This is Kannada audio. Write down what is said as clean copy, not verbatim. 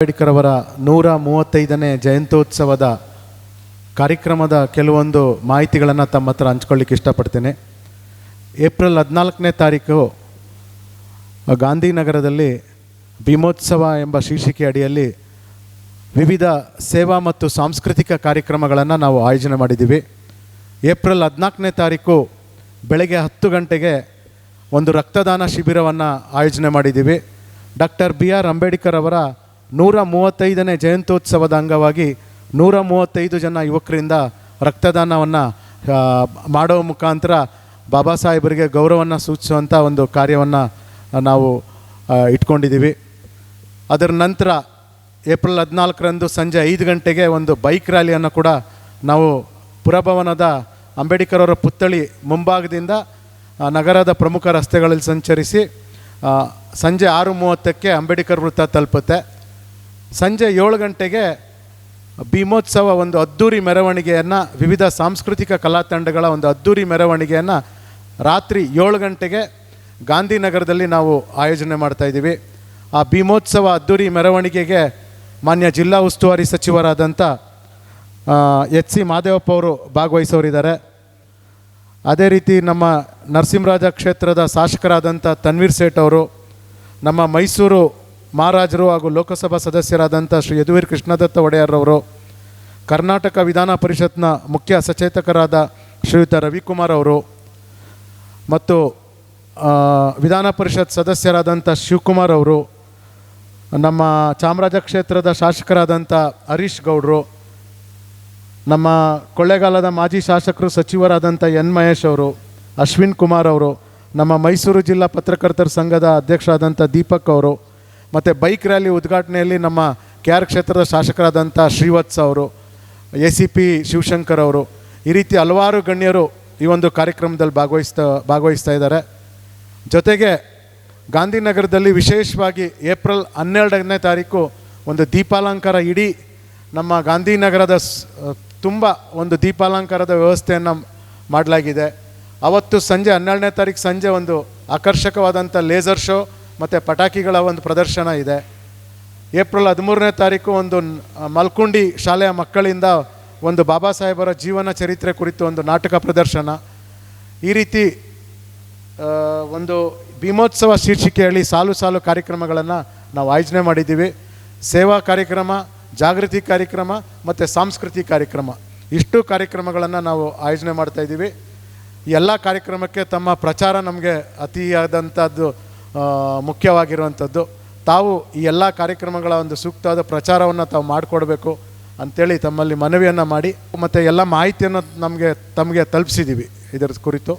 ಅಂಬೇಡ್ಕರ್ ಅವರ 135ನೇ ಜಯಂತ್ಯೋತ್ಸವದ ಕಾರ್ಯಕ್ರಮದ ಕೆಲವೊಂದು ಮಾಹಿತಿಗಳನ್ನು ತಮ್ಮ ಹತ್ರ ಹಂಚ್ಕೊಳ್ಳಿಕ್ಕೆ ಇಷ್ಟಪಡ್ತೇನೆ. ಏಪ್ರಿಲ್ 14ನೇ ತಾರೀಕು ಗಾಂಧಿನಗರದಲ್ಲಿ ಭೀಮೋತ್ಸವ ಎಂಬ ಶೀರ್ಷಿಕೆ ಅಡಿಯಲ್ಲಿ ವಿವಿಧ ಸೇವಾ ಮತ್ತು ಸಾಂಸ್ಕೃತಿಕ ಕಾರ್ಯಕ್ರಮಗಳನ್ನು ನಾವು ಆಯೋಜನೆ ಮಾಡಿದ್ದೀವಿ. ಏಪ್ರಿಲ್ 14ನೇ ತಾರೀಕು ಬೆಳಗ್ಗೆ 10 ಗಂಟೆಗೆ ಒಂದು ರಕ್ತದಾನ ಶಿಬಿರವನ್ನು ಆಯೋಜನೆ ಮಾಡಿದ್ದೀವಿ. ಡಾಕ್ಟರ್ BR ಅಂಬೇಡ್ಕರ್ ಅವರ 135ನೇ ಜಯಂತ್ಯೋತ್ಸವದ ಅಂಗವಾಗಿ 135 ಜನ ಯುವಕರಿಂದ ರಕ್ತದಾನವನ್ನು ಮಾಡೋ ಮುಖಾಂತರ ಬಾಬಾ ಸಾಹೇಬರಿಗೆ ಗೌರವವನ್ನು ಸೂಚಿಸುವಂಥ ಒಂದು ಕಾರ್ಯವನ್ನು ನಾವು ಇಟ್ಕೊಂಡಿದ್ದೀವಿ. ಅದರ ನಂತರ ಏಪ್ರಿಲ್ 14ರಂದು ಸಂಜೆ 5 ಗಂಟೆಗೆ ಒಂದು ಬೈಕ್ ರ್ಯಾಲಿಯನ್ನು ಕೂಡ ನಾವು ಪುರಭವನದ ಅಂಬೇಡ್ಕರ್ ಅವರ ಪುತ್ಥಳಿ ಮುಂಭಾಗದಿಂದ ನಗರದ ಪ್ರಮುಖ ರಸ್ತೆಗಳಲ್ಲಿ ಸಂಚರಿಸಿ ಸಂಜೆ 6:30ಕ್ಕೆ ಅಂಬೇಡ್ಕರ್ ವೃತ್ತ ತಲುಪುತ್ತೆ. ಸಂಜೆ 7 ಗಂಟೆಗೆ ಭೀಮೋತ್ಸವ ಒಂದು ಅದ್ದೂರಿ ಮೆರವಣಿಗೆಯನ್ನು, ವಿವಿಧ ಸಾಂಸ್ಕೃತಿಕ ಕಲಾ ತಂಡಗಳ ಒಂದು ಅದ್ದೂರಿ ಮೆರವಣಿಗೆಯನ್ನು ರಾತ್ರಿ 7 ಗಂಟೆಗೆ ಗಾಂಧಿನಗರದಲ್ಲಿ ನಾವು ಆಯೋಜನೆ ಮಾಡ್ತಾಯಿದ್ದೀವಿ. ಆ ಭೀಮೋತ್ಸವ ಅದ್ದೂರಿ ಮೆರವಣಿಗೆಗೆ ಮಾನ್ಯ ಜಿಲ್ಲಾ ಉಸ್ತುವಾರಿ ಸಚಿವರಾದಂಥ HC ಮಾದೇವಪ್ಪ ಅವರು ಭಾಗವಹಿಸೋರಿದ್ದಾರೆ. ಅದೇ ರೀತಿ ನಮ್ಮ ನರಸಿಂಹರಾಜ ಕ್ಷೇತ್ರದ ಶಾಸಕರಾದಂಥ ತನ್ವೀರ್ ಸೇಠ್ ಅವರು, ನಮ್ಮ ಮೈಸೂರು ಮಹಾರಾಜರು ಹಾಗೂ ಲೋಕಸಭಾ ಸದಸ್ಯರಾದಂಥ ಶ್ರೀ ಯದುವೀರ್ ಕೃಷ್ಣದತ್ತ ಒಡೆಯರ್ರವರು, ಕರ್ನಾಟಕ ವಿಧಾನ ಪರಿಷತ್ನ ಮುಖ್ಯ ಸಚೇತಕರಾದ ಶ್ರೀಯುತ ರವಿಕುಮಾರ್ ಅವರು ಮತ್ತು ವಿಧಾನ ಪರಿಷತ್ ಸದಸ್ಯರಾದಂಥ ಶಿವಕುಮಾರ್ ಅವರು, ನಮ್ಮ ಚಾಮರಾಜ ಕ್ಷೇತ್ರದ ಶಾಸಕರಾದಂಥ ಹರೀಶ್ ಗೌಡರು, ನಮ್ಮ ಕೊಳ್ಳೇಗಾಲದ ಮಾಜಿ ಶಾಸಕರು ಸಚಿವರಾದಂಥ ಎನ್ ಮಹೇಶ್ ಅವರು, ಅಶ್ವಿನ್ ಕುಮಾರ್ ಅವರು, ನಮ್ಮ ಮೈಸೂರು ಜಿಲ್ಲಾ ಪತ್ರಕರ್ತರ ಸಂಘದ ಅಧ್ಯಕ್ಷರಾದಂಥ ದೀಪಕ್ ಅವರು, ಮತ್ತು ಬೈಕ್ ರ್ಯಾಲಿ ಉದ್ಘಾಟನೆಯಲ್ಲಿ ನಮ್ಮ KR ಕ್ಷೇತ್ರದ ಶಾಸಕರಾದಂಥ ಶ್ರೀವತ್ಸ ಅವರು, ACP ಶಿವಶಂಕರ್ ಅವರು, ಈ ರೀತಿ ಹಲವಾರು ಗಣ್ಯರು ಈ ಒಂದು ಕಾರ್ಯಕ್ರಮದಲ್ಲಿ ಭಾಗವಹಿಸ್ತಾ ಇದ್ದಾರೆ. ಜೊತೆಗೆ ಗಾಂಧಿನಗರದಲ್ಲಿ ವಿಶೇಷವಾಗಿ ಏಪ್ರಿಲ್ 12ನೇ ತಾರೀಕು ಒಂದು ದೀಪಾಲಂಕಾರ, ಇಡೀ ನಮ್ಮ ಗಾಂಧಿನಗರದ ತುಂಬ ಒಂದು ದೀಪಾಲಂಕಾರದ ವ್ಯವಸ್ಥೆಯನ್ನು ಮಾಡಲಾಗಿದೆ. ಅವತ್ತು ಸಂಜೆ 12ನೇ ತಾರೀಕು ಸಂಜೆ ಒಂದು ಆಕರ್ಷಕವಾದಂಥ ಲೇಸರ್ ಶೋ ಮತ್ತು ಪಟಾಕಿಗಳ ಒಂದು ಪ್ರದರ್ಶನ ಇದೆ. ಏಪ್ರಿಲ್ 13ನೇ ತಾರೀಕು ಒಂದು ಮಲ್ಕುಂಡಿ ಶಾಲೆಯ ಮಕ್ಕಳಿಂದ ಒಂದು ಬಾಬಾ ಸಾಹೇಬರ ಜೀವನ ಚರಿತ್ರೆ ಕುರಿತು ಒಂದು ನಾಟಕ ಪ್ರದರ್ಶನ. ಈ ರೀತಿ ಒಂದು ಭೀಮೋತ್ಸವ ಶೀರ್ಷಿಕೆಯಲ್ಲಿ ಸಾಲು ಸಾಲು ಕಾರ್ಯಕ್ರಮಗಳನ್ನು ನಾವು ಆಯೋಜನೆ ಮಾಡಿದ್ದೀವಿ. ಸೇವಾ ಕಾರ್ಯಕ್ರಮ, ಜಾಗೃತಿ ಕಾರ್ಯಕ್ರಮ ಮತ್ತು ಸಾಂಸ್ಕೃತಿಕ ಕಾರ್ಯಕ್ರಮ, ಇಷ್ಟು ಕಾರ್ಯಕ್ರಮಗಳನ್ನು ನಾವು ಆಯೋಜನೆ ಮಾಡ್ತಾಯಿದ್ದೀವಿ. ಈ ಎಲ್ಲ ಕಾರ್ಯಕ್ರಮಕ್ಕೆ ತಮ್ಮ ಪ್ರಚಾರ ನಮಗೆ ಅತಿಯಾದಂಥದ್ದು ಮುಖ್ಯವಾಗಿರುವಂಥದ್ದು. ತಾವು ಈ ಎಲ್ಲ ಕಾರ್ಯಕ್ರಮಗಳ ಒಂದು ಸೂಕ್ತವಾದ ಪ್ರಚಾರವನ್ನು ತಾವು ಮಾಡಿಕೊಡ್ಬೇಕು ಅಂಥೇಳಿ ತಮ್ಮಲ್ಲಿ ಮನವಿಯನ್ನು ಮಾಡಿ ಮತ್ತು ಎಲ್ಲ ಮಾಹಿತಿಯನ್ನು ತಮಗೆ ತಲುಪಿಸಿದ್ದೀವಿ ಇದರ ಕುರಿತು.